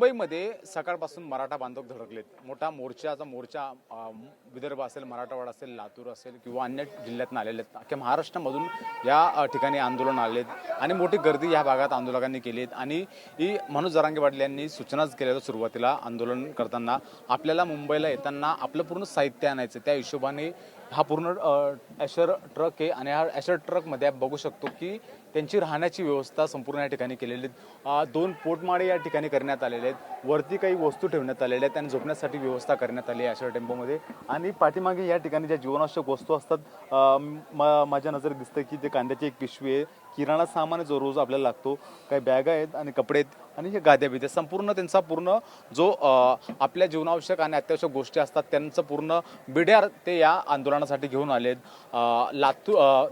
मुंबईमध्ये सकाळपासून मराठा बांधव धडकलेत. मोठा मोर्चा विदर्भ असेल, मराठवाडा असेल, लातूर असेल किंवा अन्य जिल्ह्यातून आलेले आहेत. अख्ख्या महाराष्ट्रामधून या ठिकाणी आंदोलन आलेत आणि मोठी गर्दी या भागात आंदोलकांनी केली आहेत. आणि ही मनोज जरांगे पाटील यांनी सूचनाच केल्या सुरुवातीला आंदोलन करताना आपल्याला मुंबईला येताना आपलं पूर्ण साहित्य आणायचं. त्या हिशोबाने हा पूर्ण ॲशर ट्रक आहे आणि ह्या ॲशर ट्रकमध्ये आपण बघू शकतो की त्यांची राहण्याची व्यवस्था संपूर्ण या ठिकाणी केलेली आहेत. 2 पोटमाळे या ठिकाणी करण्यात आलेले आहेत. वरती काही वस्तू ठेवण्यात आलेल्या आहेत आणि झोपण्यासाठी व्यवस्था करण्यात आली आहे ॲशर टेम्पोमध्ये. आणि पाठीमागे या ठिकाणी ज्या जीवनावश्यक वस्तू असतात, माझ्या नजरेत दिसतं की ते कांद्याची एक पिशवी आहे, किराणा सामान जो रोज आपल्याला लागतो, काही बॅगा आहेत आणि कपडे आहेत आणि हे गाद्या बिद्या संपूर्ण त्यांचा पूर्ण जो आपल्या जीवनावश्यक आणि अत्यावश्यक गोष्टी असतात त्यांचं पूर्ण बिड्यार ते या आंदोलनासाठी घेऊन आलेत.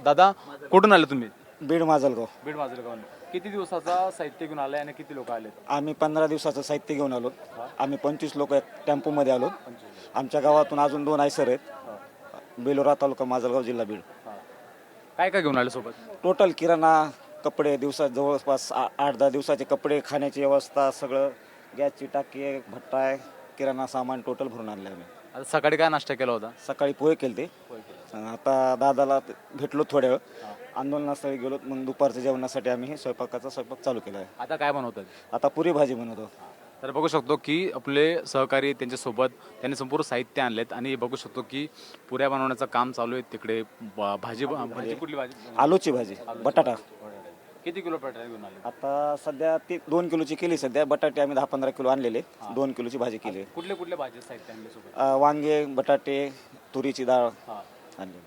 दादा कुठून आले तुम्ही? बीड माजलगाव. बीड माजलगाव. किती दिवसाचा साहित्य घेऊन आलाय आणि किती लोक आलेत? आम्ही 15 दिवसाचं साहित्य घेऊन आलो. आम्ही 25 लोक टेम्पोमध्ये आलो. आमच्या गावातून अजून 2 आयसर आहेत. बेलोरा तालुका, माजलगाव जिल्हा बीड. काय काय घेऊन आले सोबत? टोटल किराणा, कपडे, दिवसात जवळपास 8-10 दिवसाचे कपडे, खाण्याची व्यवस्था, सगळं, गॅसची टाकी, भट्टा आहे, किराणा सामान टोटल भरून आणले आम्ही. आता सकाळी काय नाश्ता केला होता? सकाळी पोहे केले ते. आता दादाला भेटलो थोड्या वेळ, आंदोलनास्थळी गेलो. मग दुपारच्या जेवणासाठी आम्ही स्वयंपाक चालू केला आहे. आता काय बनवतात? आता पुरी भाजी बनवतो. तर बघू शकतो की आपले सहकारी त्यांच्यासोबत त्यांनी संपूर्ण साहित्य आणलेत आणि बघू शकतो की पुऱ्या बनवण्याचं काम चालू आहे. तिकडे भाजी कुठली भाजी? आलूची भाजी, बटाटा. किती किलो बटाटे घेऊन आले? आता सध्या ती 2 किलोची केली. सध्या बटाटे आम्ही 10-15 किलो आणलेले. 2 किलोची भाजी केली. कुठले कुठले भाजी साहित्य आणले सोबत? वांगे, बटाटे, तुरीची डाळ आणली.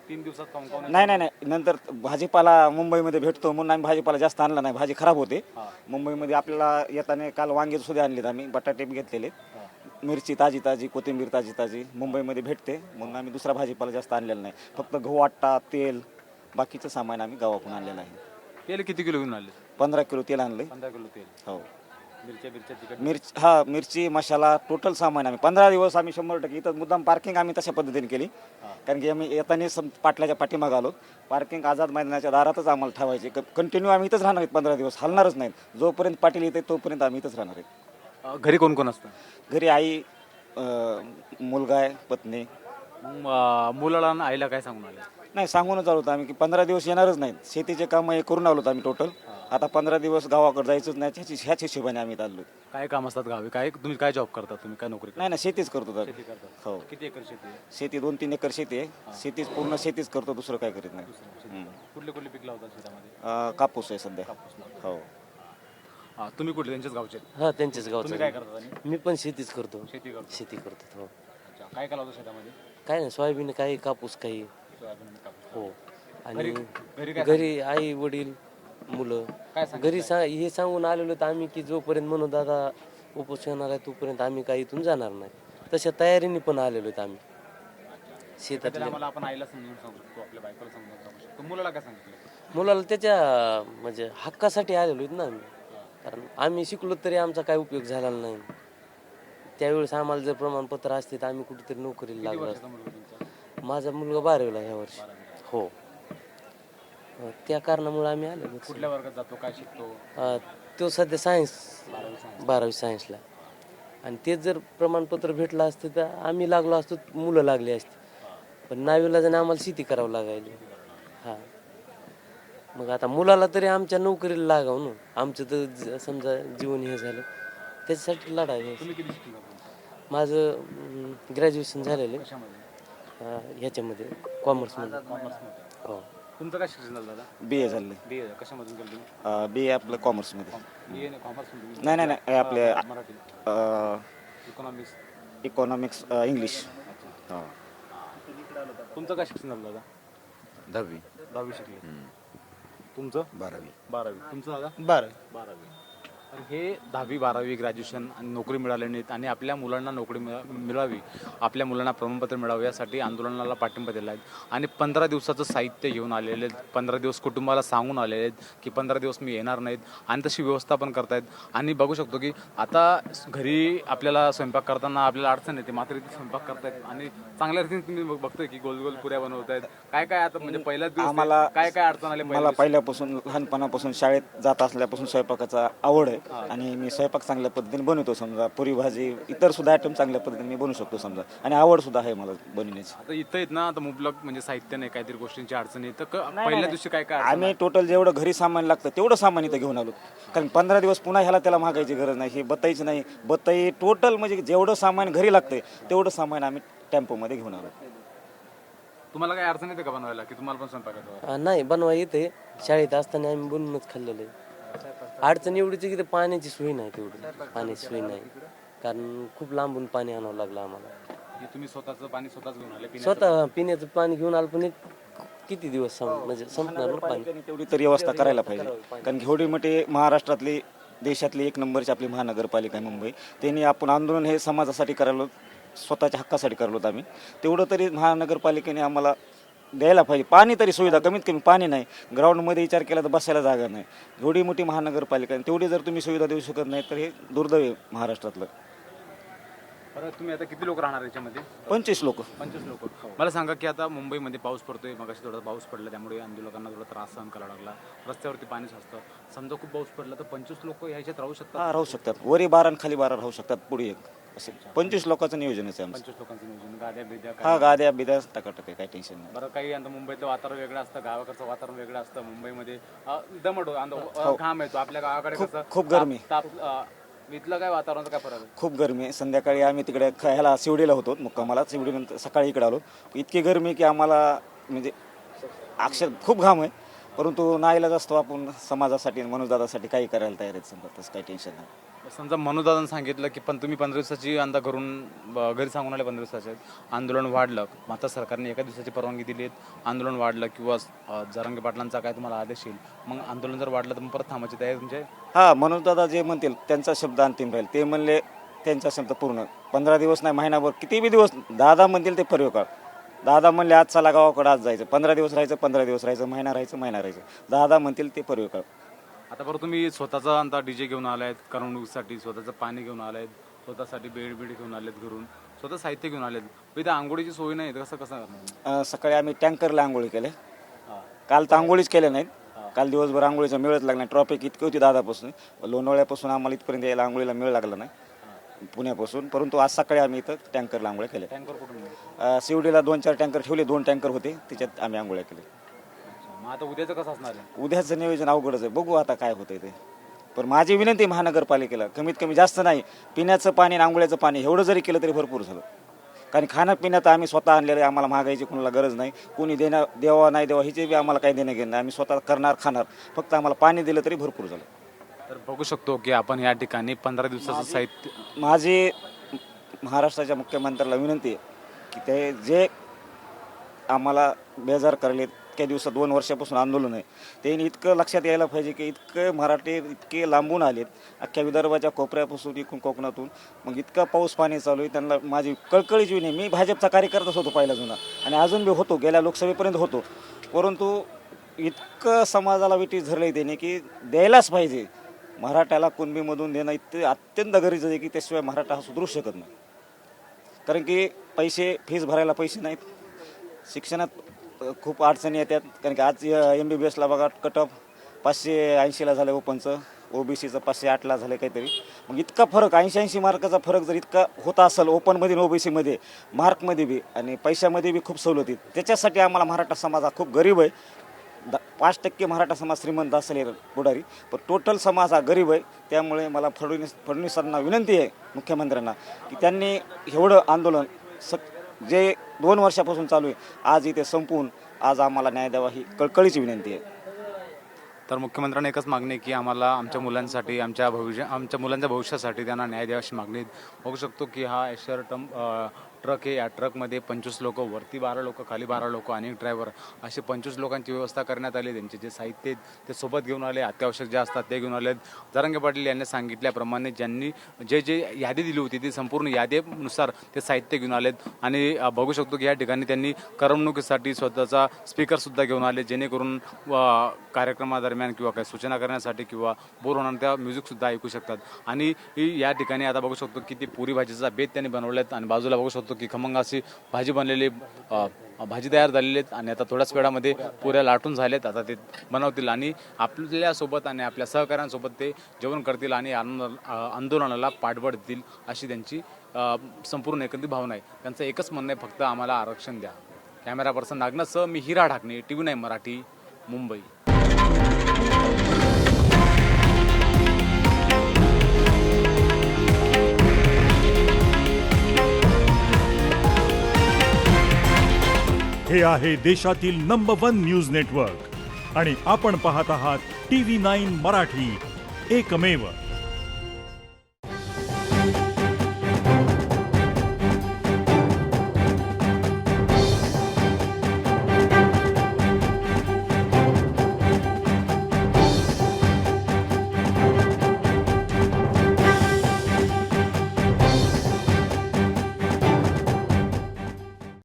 3 दिवसात खाऊन नाही, नंतर भाजीपाला मुंबईमध्ये भेटतो म्हणून आम्ही भाजीपाला जास्त आणला नाही. भाजी खराब होते मुंबईमध्ये. आपल्याला येताना काल वांगे सुद्धा आणलेत आम्ही, बटाटे घेतलेले, मिरची ताजी, कोथिंबीर ताजी मुंबईमध्ये भेटते म्हणून आम्ही दुसरा भाजीपाला जास्त आणलेला नाही. फक्त गहू, आटा, तेल, बाकीचं सामान आम्ही गावाकडून आणलेलं आहे. तेल किती किलो घेऊन आले? 15 किलो तेल आणले. 15 किलो तेल. हो. मिरची, मसाला, टोटल सामान आम्ही 15 दिवस आम्ही 100% इथं मुद्दाम पार्किंग आम्ही तशा पद्धतीने केली. कारण की आम्ही येताना पाटलाच्या पाठीमाग आलो. पार्किंग आझाद मैदानाच्या दारातच आम्हाला ठेवायचे. कंटिन्यू आम्ही इथंच राहणार आहेत 15 दिवस, हलणारच नाहीत. जोपर्यंत पाटील येते तोपर्यंत आम्ही इथंच राहणार आहेत. घरी कोण कोण असतं? घरी आई, मुलगा आहे, पत्नी. मुलाला आणि आईला काय सांगून आले? नाही, सांगूनच आलो होतो आम्ही की 15 दिवस येणारच नाहीत. शेतीचे काम हे करून आलो आम्ही टोटल. आता 15 दिवस गावाकडे जायचंच नाही, ह्याच हिशोबाने आम्ही चाललो. काय काम असतात गावी? काय तुम्ही काय जॉब करता? तुम्ही काय नोकरी? नाही, शेतीच करतो. शेती करता. हो. किती एकर शेती आहे? शेती 2-3 एकर शेती आहे. शेतीच पूर्ण शेतीच करतो, दुसरं काय करीत नाही. कुठले कुठले पीक लावतात शेतामध्ये? कापूस आहे सध्या. हो. तुम्ही कुठले? त्यांच्याच गावचे? हा, त्यांच्याच गावचं. तुम्ही काय करता? मी पण शेतीच करतो. शेती करतो. हो. काय काय लावतो शेतामध्ये? काय नाही, सोयाबीन, काही कापूस, काही. सोयाबीन आणि कापूस. हो. आणि घरी घरी आई वडील मुलं. घरी हे सांगून आलेलो तर आम्ही की जोपर्यंत म्हणून दादा उपोषणाला आहे तोपर्यंत आम्ही काही इथून जाणार नाही. तशा तयारीने पण आलेलो आहेत आम्ही शेतातले. आपण आईला समजून सांगू शकतो, आपल्या बायकोला समजून सांगू शकतो. मुलाला काय सांगितलं? मुलाला त्याच्या म्हणजे हक्कासाठी आलेलो आहेत ना आम्ही. कारण आम्ही शिकलो तरी आमचा काय उपयोग झालेला नाही. त्यावेळेस आम्हाला जर प्रमाणपत्र असते तर आम्ही कुठेतरी नोकरीला लागलो असतो. माझा मुलगा 12वीला ह्या वर्षी. हो. त्या कारणामुळे आम्ही आलेलो. कुठल्या वर्गात जातो? काय शिकतो? तो सध्या सायन्स, 12वी सायन्सला. आणि तेच जर प्रमाणपत्र भेटलं असतं तर आम्ही लागलो असतो, मुलं लागली असती. पण नावीलाजाने आम्हाला शेती करावं लागायली. हां. मग आता मुलाला तरी आमच्या नोकरीला लागावं ना. आमचं तर समजा जीवन हे झालं त्याच्यासाठी लढाई. तुम्ही किती शिकलो? माझं ग्रॅज्युएशन झालेलं ह्याच्यामध्ये, कॉमर्समध्ये. हो. तुमचं काय शिक्षण झालं दादा? BA झालं. BA कशामधून केलं तुम्ही? BA आपलं कॉमर्समध्ये. BA commerce? नाही, आपले मराठी, इकॉनॉमिक्स, इंग्लिश. हां. तुमचं काय शिक्षण झालं दादा? 10वी शिकले. तुमचं? 12वी. तुमचं दादा? 12वी. आणि हे 10वी 12वी ग्रॅज्युएशन आणि नोकरी मिळाली नाहीत आणि आपल्या मुलांना नोकरी मिळावी, आपल्या मुलांना प्रमाणपत्र मिळावं यासाठी आंदोलनाला पाठिंबा दिला आहे. आणि 15 दिवसाचं साहित्य घेऊन आलेले आहेत. 15 दिवस कुटुंबाला सांगून आलेले आहेत की 15 दिवस मी येणार नाहीत आणि तशी व्यवस्था पण करतायत. आणि बघू शकतो की आता घरी आपल्याला स्वयंपाक करताना आपल्याला अडचण येते, मात्र इथे स्वयंपाक करतायत आणि चांगल्या रीतीने तुम्ही बघतोय की गोल गोल पुऱ्या बनवत आहेत. काय आता म्हणजे पहिल्याच दिवस आम्हाला काय अडचण आली? मला पहिल्यापासून, लहानपणापासून शाळेत जात असल्यापासून स्वयंपाकाचा आवड आहे. आणि मी स्वयंपाक चांगल्या पद्धतीने बनवतो. समजा पुरी भाजी इतर सुद्धा आयटम चांगल्या पद्धतीने मी बनवू शकतो समजा, आणि आवड सुद्धा आहे मला बनवण्याची. आता इथं येत ना, आता मुबलक म्हणजे साहित्य नाही, काहीतरी गोष्टींची अडचणी तर पहिल्या दिवशी काय काय आम्ही टोटल जेवढं घरी सामान लागतं तेवढं सामान इथं घेऊन आलो. कारण 15 दिवस पुन्हा ह्याला त्याला मागायची गरज नाही, हे बत्ताईच नाही. बत्ताई टोटल म्हणजे जेवढं सामान घरी लागतंय तेवढं सामान आम्ही टेम्पोमध्ये घेऊन आलो. तुम्हाला काय अडचण येते का बनवायला, की तुम्हाला पण स्वयंपाक येतो? नाही बनवा येते. शाळेत असताना आम्ही बनवूनच खाल्लेलं आहे. अडचण एवढीच आहे की ते पाण्याची सोय नाही, तेवढी पाण्याची सोय नाही. कारण खूप लांबून पाणी आणावं लागलं आम्हाला. की तुम्ही स्वतःचं पाणी स्वतःच घेऊन आले? स्वतः पिण्याचं पाणी घेऊन आलं, पण एक किती दिवस म्हणजे संपणार ना पाणी. पालिकेने तेवढी तरी व्यवस्था करायला पाहिजे. कारण की एवढी मोठी महाराष्ट्रातली देशातली 1 नंबरची आपली महानगरपालिका आहे मुंबई. त्यांनी आपण आंदोलन हे समाजासाठी करायला, स्वतःच्या हक्कासाठी करलो आम्ही. तेवढं तरी महानगरपालिकेने आम्हाला द्यायला पाहिजे. पाणी तरी सुविधा, कमीत कमी पाणी नाही, ग्राउंडमध्ये विचार केला तर बसायला जागा नाही. एवढी मोठी महानगरपालिका आहे, तेवढी जर तुम्ही सुविधा देऊ शकत नाही तर हे दुर्दैव आहे महाराष्ट्रातलं. बरं, तुम्ही आता किती लोक राहणार याच्यामध्ये? 25 लोक. 25 लोक. मला सांगा की आता मुंबईमध्ये पाऊस पडतोय, मगाशी थोडा पाऊस पडला, त्यामुळे आंदोलकांना थोडा त्रास सहन करावा लागला, रस्त्यावरती पाणी साचतं. समजा खूप पाऊस पडला तर 25 लोक ह्याच्यात राहू शकतात? हा, राहू शकतात. वरी 12 आणि खाली 12 राहू शकतात. पुढे एक असे 25 लोकांचं नियोजनच आहे आमचं. 25 लोकांचं नियोजन, गाद्या बिद्या हा, गाद्या बिद्या टकाटक आहे, काही टेन्शन नाही. बरं, काही आता मुंबईचं वातावरण वेगळं असतं, गावाकडचं वातावरण वेगळं असतं. मुंबईमध्ये दमट घाम येतो, आपल्या गावाकडे कसं खूप गरमी. ताप इथलं काय वातावरणाचा काय फरक आहे? खूप गरमी आहे. संध्याकाळी आम्ही तिकडे ह्याला शिवडीला होतो मुक्कामाला. शिवडीनंतर सकाळी इकडे आलो. इतकी गरमी की आम्हाला म्हणजे अक्षर खूप घाम आहे. परंतु नाईलाज असतो, आपण समाजासाठी मनोजदादासाठी काही करायला तयार आहेत. समजा तसं काही टेन्शन नाही. समजा मनोदादांनी सांगितलं की पण तुम्ही 15 दिवसाची अंदा घरून घरी सांगून आले, 15 दिवसाचे आंदोलन वाढलं, मात्र सरकारने एका दिवसाची परवानगी दिली आहे, आंदोलन वाढलं किंवा जरांगे पाटलांचा काय तुम्हाला आदेश येईल, मग आंदोलन जर वाढलं तर मग परत थांबायची तयारी तुमचे? हा, मनोजदादा जे म्हणतील त्यांचा शब्द अंतिम राहील. ते म्हणले त्यांचा शब्द पूर्ण. 15 दिवस नाही, महिनाभर, किती बी दिवस दादा म्हणतील ते पर्व काळ. दादा म्हणले आज चला गावाकडे, आज जायचं. 15 दिवस राहायचं, 15 दिवस राहायचं, महिना राहायचं, महिना राहायचं. दादा म्हणतील ते पर्व काळ. आता बरं, तुम्ही स्वतःचा आता डीजे घेऊन आलायत करमणुकीसाठी, स्वतःचं पाणी घेऊन आलायत, स्वतःसाठी बेड घेऊन आलेत घरून, स्वतः साहित्य घेऊन आलेत. इथं आंघोळीची सोय नाही, तर कसं करणार? सकाळी आम्ही टँकरला आंघोळी केले. काल तर आंघोळीच केल्या नाहीत. काल दिवसभर आंघोळीचा मेळच लागला नाही. ट्रॉफिक इतकी होती दादापासून, लोणावळ्यापासून आम्हाला इथपर्यंत यायला आंघोळीला मेळ लागला नाही पुण्यापासून. परंतु आज सकाळी आम्ही इथं टँकरला आंघोळ्या केल्या. टँकर कुठून? शिवडीला 2-4 टँकर ठेवले, 2 टँकर होते, त्याच्यात आम्ही आंघोळ्या केल्या. मग आता उद्याचं कसं असणार आहे? उद्याचं नियोजन अवघडच आहे, बघू आता काय होतंय ते. पण माझी विनंती आहे महानगरपालिकेला, कमीत कमी जास्त नाही, पिण्याचं पाणी आणि आंघोळ्याचं पाणी एवढं जरी केलं तरी भरपूर झालं. कारण खाण्यापिण्यात आम्ही स्वतः आणलेलं आहे, आम्हाला मागायची कोणाला गरज नाही. कोणी देवा नाही देवा हिचे बी आम्हाला काही देणं घेणं नाही. आम्ही स्वतः करणार, खाणार. फक्त आम्हाला पाणी दिलं तरी भरपूर झालं. तर बघू शकतो की आपण या ठिकाणी 15 दिवसाचं साहित्य. माझी महाराष्ट्राच्या मुख्यमंत्र्याला विनंती आहे की ते जे आम्हाला बेजार करले, इतक्या दिवसात 2 वर्षापासून आंदोलन आहे, त्यांनी इतकं लक्षात यायला पाहिजे की इतकं मराठी इतके लांबून आलेत, अख्ख्या विदर्भाच्या कोपऱ्यापासून, इकडून कोकणातून. मग इतका पाऊस पाणी चालू आहे, त्यांना माझी कळकळीची विनंती. मी भाजपचा कार्यकर्ताच होतो पहिला जुना, आणि अजून बी होतो, गेल्या लोकसभेपर्यंत होतो. परंतु इतकं समाजाला विटीस धरलं आहे त्याने की द्यायलाच पाहिजे. मराठ्याला कुणबीमधून देणं इतकं अत्यंत गरजेचं आहे की त्याशिवाय मराठा हा सुधरू शकत नाही. कारण की पैसे, फीस भरायला पैसे नाहीत, शिक्षणात खूप अडचणी येतात. कारण की आज MBBSला बघा कट ऑफ 580ला झालं ओपनचं, OBCचं 508ला झालं काहीतरी. मग इतका फरक, 80 मार्काचा फरक जर इतका होत असेल ओपनमध्ये आणि OBCमध्ये, मार्कमध्ये बी आणि पैशामध्ये बी खूप सवलती, त्याच्यासाठी आम्हाला मराठा समाज हा खूप गरीब आहे. 5% मराठा समाज श्रीमंत असेल पुढारी, पण टोटल समाज हा गरीब आहे. त्यामुळे मला फडणवीसांना विनंती आहे, मुख्यमंत्र्यांना, की त्यांनी एवढं आंदोलन जे 2 वर्षापासून चालू आहे, आज इथे संपवून आज आम्हाला न्याय द्यावा ही कळकळीची विनंती आहे. तर मुख्यमंत्र्यांना एकच मागणी आहे की आम्हाला आमच्या मुलांसाठी, आमच्या मुलांच्या भविष्यासाठी त्यांना न्याय द्यावा अशी मागणी. बघू शकतो की हा एशर ट्रक आहे. या ट्रकमध्ये 25 लोक, वरती 12 लोक, खाली 12 लोक आणि ड्रायव्हर, असे 25 लोकांची व्यवस्था करण्यात आली. त्यांचे जे साहित्य ते सोबत घेऊन आले, अत्यावश्यक जे असतात ते घेऊन आले. जरांगे पाटील यांनी सांगितल्याप्रमाणे ज्यांनी जे यादी दिली होती ती संपूर्ण यादीनुसार ते साहित्य घेऊन आलेत. आणि बघू शकतो की या ठिकाणी त्यांनी करमणुकीसाठी स्वतःचा स्पीकरसुद्धा घेऊन आले, जेणेकरून कार्यक्रमादरम्यान किंवा काही सूचना करण्यासाठी किंवा बोर होणार त्या म्युझिकसुद्धा ऐकू शकतात. आणि या ठिकाणी आता बघू शकतो की ती पुरी भाजीचा बेत त्यांनी बनवलेत आणि बाजूला बघू शकतो शकतो की खमंग अशी भाजी बनलेली भाजी तयार झालेली आहेत आणि आता थोड्याच वेळामध्ये पुऱ्या लाटून झालेत. आता ते बनवतील आणि आपल्यासोबत आणि आपल्या सहकाऱ्यांसोबत ते जेवण करतील आणि आंदोलनाला पाठबळ देतील अशी त्यांची संपूर्ण एकंदरीत भावना आहे. त्यांचं एकच म्हणणं आहे, फक्त आम्हाला आरक्षण द्या. कॅमेरा पर्सन नागनाथसह मी हिरा ढाकणे, TV9 मराठी, मुंबई. हे आहे देशातील नंबर 1 न्यूज नेटवर्क आणि आपण पाहत आहात TV9 मराठी, एकमेव.